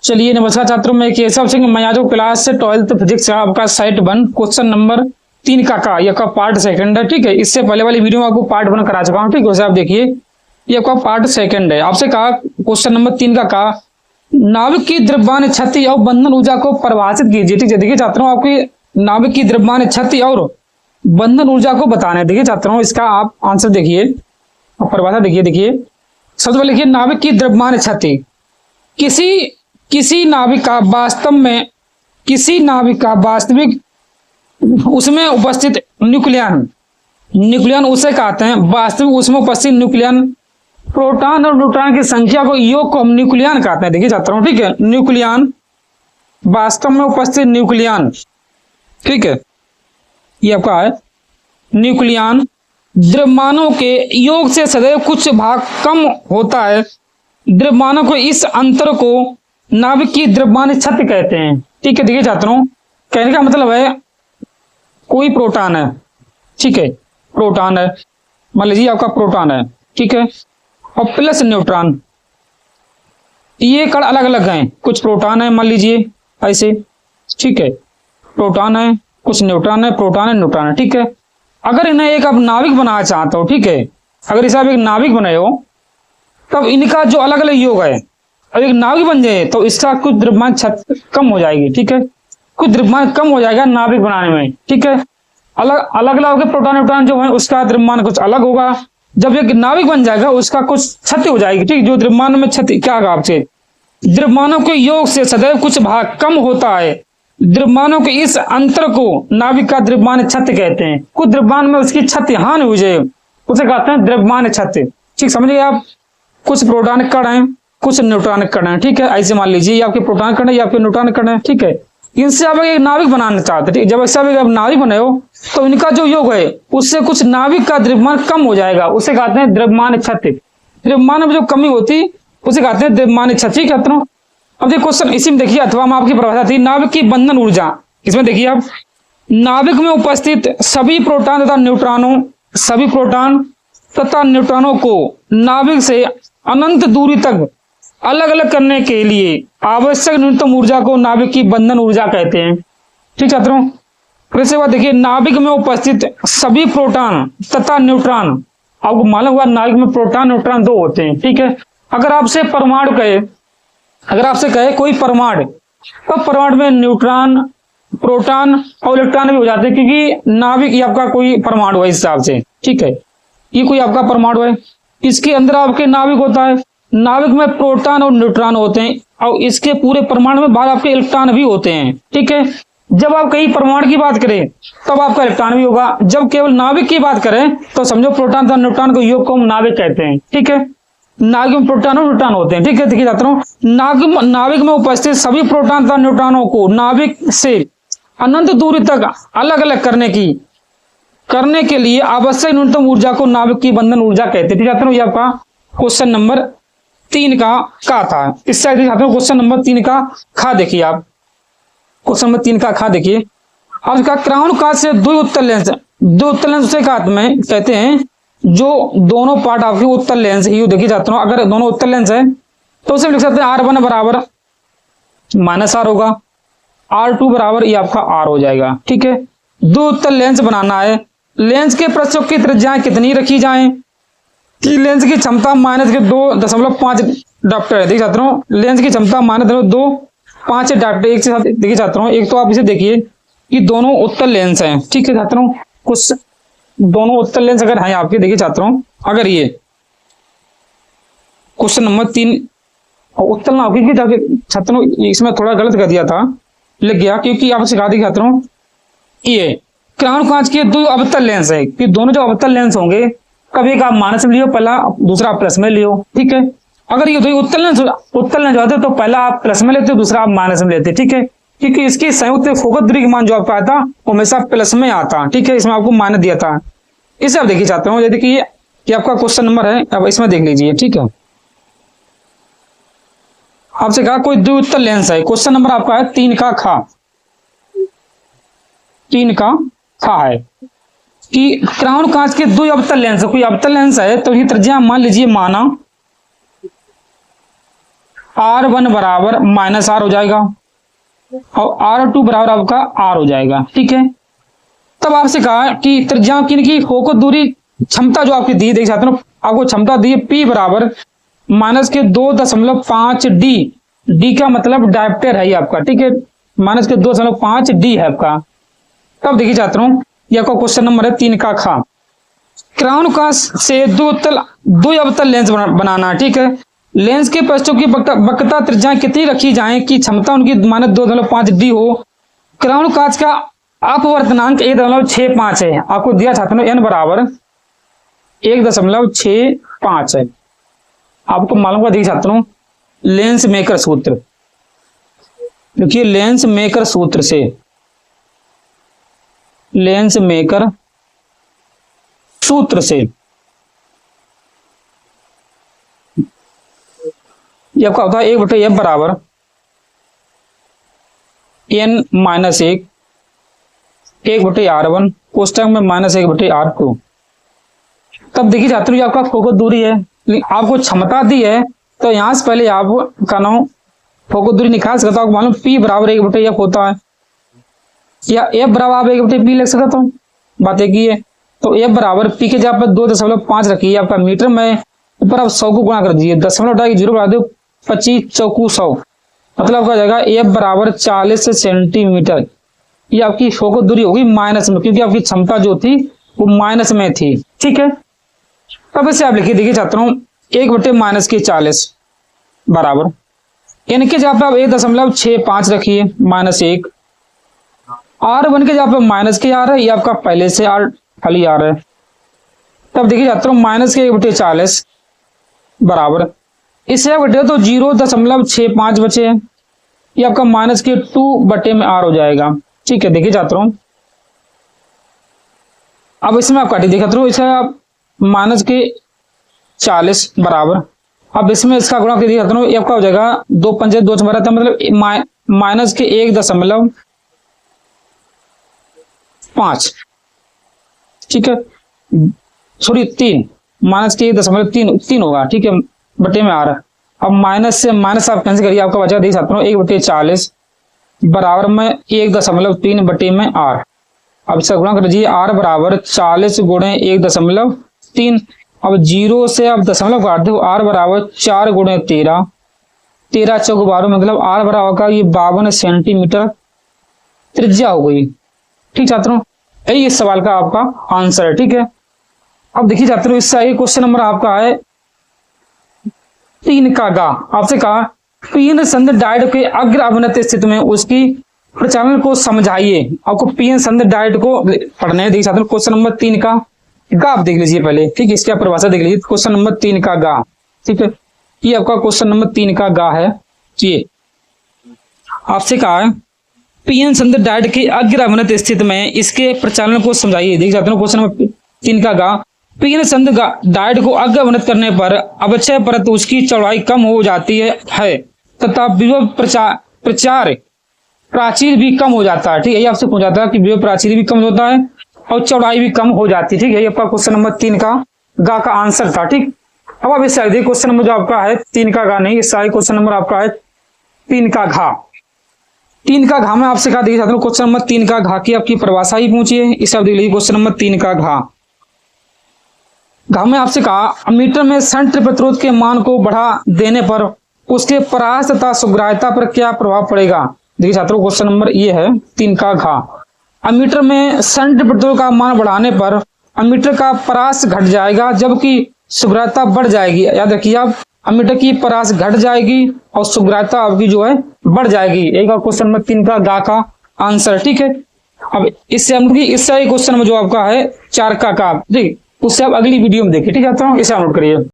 चलिए नमस्कार छात्रों, मैं केशव सिंह। मैं आज क्लास से 12th फिजिक्स का आपका साइट 1 क्वेश्चन नंबर 3 का यह आपका पार्ट सेकंड है। ठीक है, इससे पहले वाली वीडियो में आपको पार्ट 1 करा चुका हूँ। ठीक है, वैसे आप देखिए ये आपका पार्ट सेकंड है। आपसे कहा क्वेश्चन नंबर 3 का नाभिक की द्रव्यमान क्षति और बंधन ऊर्जा को परिभाषित कीजिए। ठीक है, देखिए छात्रों, आपकी नाभिक की द्रव्यमान क्षति और बंधन ऊर्जा को बताना है। देखिए छात्रों, इसका आप आंसर देखिए और परिभाषा देखिए। सबसे पहले लिखिए नाभिक की द्रव्यमान क्षति। किसी नाभिक का वास्तविक उसमें उपस्थित न्यूक्लियन उसे कहते हैं। वास्तविक उसमें उपस्थित न्यूक्लियन प्रोटॉन और न्यूट्रॉन की संख्या को योग को हम न्यूक्लियन कहते हैं। देखिए छात्रों, ठीक है, न्यूक्लियन वास्तव में उपस्थित न्यूक्लियन। ठीक है, ये आपका है न्यूक्लियन द्रव्यमानों के योग से सदैव कुछ भाग कम होता है। द्रव्यमानों को इस अंतर को नाभिक की द्रव्यमान क्षति कहते हैं। ठीक है, देखिए छात्रों, कहने का मतलब है कोई प्रोटॉन है, ठीक है, प्रोटॉन है, मान लीजिए आपका प्रोटॉन है, ठीक है, और प्लस न्यूट्रॉन, ये कण अलग अलग हैं। कुछ प्रोटॉन है, मान लीजिए ऐसे, ठीक है, प्रोटॉन है, कुछ न्यूट्रॉन है, प्रोटॉन है, न्यूट्रॉन है। ठीक है, अगर इन्हें एक आप नाभिक बनाना चाहते हो, ठीक है, अगर इसे आप एक नाभिक बनाए हो तब इनका जो अलग अलग योग है, अब एक नाभिक बन जाए तो इसका कुछ द्रव्यमान कम हो जाएगी। ठीक है, कुछ द्रव्यमान कम हो जाएगा नाभिक बनाने में। ठीक है, अलग अलग प्रोटॉन न्यूट्रॉन जो है उसका द्रव्यमान कुछ अलग होगा। जब एक नाभिक बन जाएगा उसका कुछ क्षति हो जाएगी। ठीक, जो द्रव्यमान में क्षति क्या होगा आपसे, द्रव्यमानों के योग से सदैव कुछ भाग कम होता है। द्रव्यमानों के इस अंतर को नाभिक का द्रव्यमान क्षति कहते हैं। कुछ द्रव्यमान में उसकी क्षति हानि हो जाए उसे कहते हैं द्रव्यमान क्षति। ठीक, समझिए आप, कुछ प्रोटॉन कण हैं, कुछ न्यूट्रॉन कण हैं। ठीक है, ऐसे मान लीजिए ये आपके प्रोटॉन कण है, ये आपके न्यूट्रॉन कण है। ठीक है, इनसे आप एक नाभिक बनाना चाहते हैं। जब ऐसा आप नाभिक बनाए हो तो इनका जो योग है उससे कुछ नाभिक का द्रव्यमान कम हो जाएगा, उसे कहते हैं द्रव्यमान क्षति। द्रव्यमान में जो कमी होती उसे कहते हैं द्रव्यमान क्षति। कहते हैं अब देखिए क्वेश्चन इसी में देखिए, अथवा में आपकी परिभाषा थी नाभिक की बंधन ऊर्जा। इसमें देखिए आप, नाभिक में उपस्थित सभी प्रोटॉन तथा न्यूट्रॉनों को नाभिक से अनंत दूरी तक अलग अलग करने के लिए आवश्यक न्यूनतम ऊर्जा को नाभिक की बंधन ऊर्जा कहते हैं। ठीक छात्रों, फिर से बात देखिए, नाभिक में उपस्थित सभी प्रोटॉन तथा न्यूट्रॉन, आपको मालूम हुआ नाभिक में प्रोटॉन न्यूट्रॉन दो होते हैं। ठीक है, अगर आपसे कहे कोई परमाणु, तो परमाणु में न्यूट्रॉन, प्रोटॉन और इलेक्ट्रॉन भी हो जाते हैं, क्योंकि नाभिक ये आपका कोई परमाणु है इस हिसाब से। ठीक है, ये कोई आपका परमाणु है, इसके अंदर आपके नाभिक होता है। नाभिक में प्रोटॉन और न्यूट्रॉन होते हैं और इसके पूरे परमाणु में बाहर आपके इलेक्ट्रॉन भी होते हैं। ठीक है, जब आप कहीं परमाणु की बात करें तब आपका इलेक्ट्रॉन भी होगा। जब केवल नाभिक की बात करें तो समझो प्रोटॉन तथा न्यूट्रॉन को योग को हम नाभिक कहते हैं। ठीक है, नाभिक में प्रोटॉन और न्यूट्रॉन होते हैं। ठीक है, देखिए छात्रों, नाभिक में उपस्थित सभी प्रोटॉन तथा न्यूट्रॉनों को नाभिक से अनंत दूरी तक अलग अलग करने के लिए आवश्यक न्यूनतम ऊर्जा को नाभिक की बंधन ऊर्जा कहते हैं। ठीक है छात्रों, ये आपका क्वेश्चन नंबर 3 का था। इस साइड छात्रों क्वेश्चन नंबर 3 का खा देखिए आप, क्वेश्चन नंबर 3 का खा देखिए। अब इसका क्राउन कांच से दो उत्तल लेंस उसे कहते हैं जो दोनों पार्ट आपके उत्तल लेंस ही देखिए छात्रों, अगर दोनों उत्तल लेंस है तो उसे लिख सकते हैं R1 बराबर -R होगा, R2 बराबर ये आपका R हो जाएगा। ठीक है, दो उत्तल लेंस बनाना है। लेंस के प्रक्षेप की त्रिज्याएं कितनी रखी जाएं कि लेंस की क्षमता -2.5 डायोप्टर है। देखिए छात्रों, लेंस की क्षमता -2.5 डायोप्टर। एक से साथ देखिए छात्रों, एक तो आप इसे देखिए कि दोनों उत्तल लेंस हैं। ठीक है छात्रों, कुछ दोनों उत्तल लेंस अगर हैं आपके, देखिए छात्रों, अगर ये क्वेश्चन नंबर 3 उत्तल ना होगी छात्रों, इसमें थोड़ा गलत कर दिया था, लिख गया, क्योंकि आप सिखा दी छात्रों, ये क्राउन कांच के दो अवतल लेंस है कि दोनों जो अवतल लेंस होंगे, कभी एक आप माइनस में लियो पहला, दूसरा प्लस में लियो। ठीक है, अगर ये दो उत्तल लेंस होते तो पहला आप प्लस में लेते, दूसरा आप माइनस में लेते। ठीक है, क्योंकि इसकी संयुक्त फोकस दूरी का मान जो आपका आता वो हमेशा प्लस में आता। ठीक है, इसमें आपको माइनस दिया था। इसे आप देखिए चाहते हो, देखिए ये आपका क्वेश्चन नंबर है, अब इसमें देख लीजिए। ठीक है, आपसे कहा कोई दो उत्तल लेंस है, क्वेश्चन नंबर आपका है 3 का खा है कि क्राउन कांच के दो अवतल लेंस, कोई अवतल लेंस है तो ये त्रिज्या मान लीजिए माना R1 बराबर -R हो जाएगा और R2 बराबर आपका R हो जाएगा। ठीक है, तब आपसे कहा कि त्रिज्या की फोकस दूरी क्षमता जो आपकी दी, देख सकते हो आपको क्षमता दी है P बराबर -2.5 D। D का मतलब डायप्टर है ये आपका। ठीक है, -2.5 D है आपका। तब देखिए छात्रों, ये आपका क्वेश्चन नंबर है 3 का खा। क्राउन का से दो अवतल लेंस बनाना। ठीक है, लेंस के पृष्ठों की वक्रता त्रिज्या कितनी रखी जाए कि क्षमता उनकी -2.5 D हो। क्राउन कांच का अपवर्तनांक 1.65 है। आपको दिया छात्रों n बराबर 1.65 है। आपको मालूम होगा, देखिए छात्रों, लेंस मेकर सूत्र, देखिए लेंस मेकर सूत्र से, लेंस मेकर सूत्र से ये आपका होता है 1/f बराबर n-1 1/r1 उस टाइम में -1/r2। तब देखिए छात्रों, ये आपका फोकस दूरी है, आपको क्षमता दी है, तो यहां से पहले आप का नाम फोकस दूरी निकाल सकते हो। आपको मालूम P बराबर 1/f होता है, या F बराबर आप 1/p लिख सकते हो। बात एक ही है, तो F बराबर P के जगह पर 2.5 रखिए आपका मीटर में, ऊपर आप 100 को गुणा कर दीजिए, 0.0 बढ़ा दो 25 चौकू 100, मतलब आपका जाएगा F बराबर 40 सेंटीमीटर। ये आपकी फोकस दूरी होगी माइनस में, क्योंकि आपकी क्षमता जो थी वो माइनस में थी। ठीक है, तब इसे आप लिखिए, देखिए छात्रों, 1/-40 बराबर n के जगह पर आप 1.65 रखिए -1, R1 के जगह पर माइनस के आ रहा है, ये आपका पहले से R खाली आ रहा है। तब देखिए छात्रों, -1/40 बराबर इससे आप घटे तो 0.65 बचे हैं, ये आपका -2/R हो जाएगा। ठीक है, देखिए छात्रों, अब इसमें आप काटिए, देखिए छात्रों, इसे आप -40 बराबर, अब इसमें इसका गुणा कर दिया छात्रों, ये आपका हो जाएगा 2 पंजे 2 छमारा था, मतलब -1.5। ठीक है, सॉरी 3 -1.3 होगा। ठीक है, बटे में आ रहा है। अब माइनस से माइनस आप कैंसिल करिए, आपका बचा देख सकते हो 1/40 बराबर में 1.3 बटे में R। अब इसका गुणा कर दीजिए, R बराबर 40 गुणे 1.3। अब 0 से आप दशमलव काट दो, R बराबर 4 गुणे 13, 13 चौक 12, मतलब R बराबर का ये 52 सेंटीमीटर त्रिज्या हो गई। ठीक छात्रों, यही इस सवाल का आपका आंसर है। ठीक है, अब देखिए छात्रों, इससे आगे क्वेश्चन नंबर आपका है 3 का गा। आपसे कहा पीएन संध डायोड के अग्र अवनत स्थिति में उसकी प्रचालन को समझाइए। आपको पीएन संध डायोड को पढ़ने देखिए छात्रों, क्वेश्चन नंबर 3 का गा आप देख लीजिए पहले। ठीक है, इसकी परिभाषा देख लीजिए, क्वेश्चन नंबर 3 का गा। ठीक है, ये आपका क्वेश्चन नंबर 3 का गा है। ये आपसे कहा है पीएन संध डायोड के अग्र अवनत स्थिति में इसके प्रचालन को समझाइए। देख सकते हो क्वेश्चन नंबर 3 का गा। पीएन संध डायोड को अग्र अवनत करने पर अवक्षय परत उसकी चौड़ाई कम हो जाती है तथा विभव प्रचार प्राचीर भी कम हो जाता है। ठीक है, ये आपसे पूछा था कि विभव प्राचीर भी कम होता है और चौड़ाई भी कम हो जाती है। ठीक है, ये आपका क्वेश्चन नंबर 3 का गा का आंसर था। ठीक, अब आप इससे देखिए क्वेश्चन नंबर जो आपका है 3 का गा नहीं, इससे क्वेश्चन नंबर आपका है 3 का घा। 3 का घा में आपसे कहा, देखिए छात्रों, क्वेश्चन नंबर 3 का घा की आपकी परिभाषा ही पूछी है। इसे आप देख लीजिए, क्वेश्चन नंबर 3 का घा। घा में आपसे कहा अमीटर में शंट प्रतिरोध के मान को बढ़ा देने पर उसके परास तथा सुग्राह्यता पर क्या प्रभाव पड़ेगा। देखिए छात्रों, क्वेश्चन नंबर ये है 3 का घा। अमीटर में शंट प्रतिरोध का मान बढ़ाने पर अमीटर का परास घट जाएगा जबकि सुग्राह्यता बढ़ जाएगी। याद रखिए आप, अमीटर की परास घट जाएगी और सुग्राह्यता आपकी जो है बढ़ जाएगी। एक और क्वेश्चन नंबर 3 का गा का आंसर। ठीक है, अब इससे क्वेश्चन में जो आपका है 4 का ठीक, उससे आप अगली वीडियो में देखिए। ठीक है, तो इसे नोट करिए।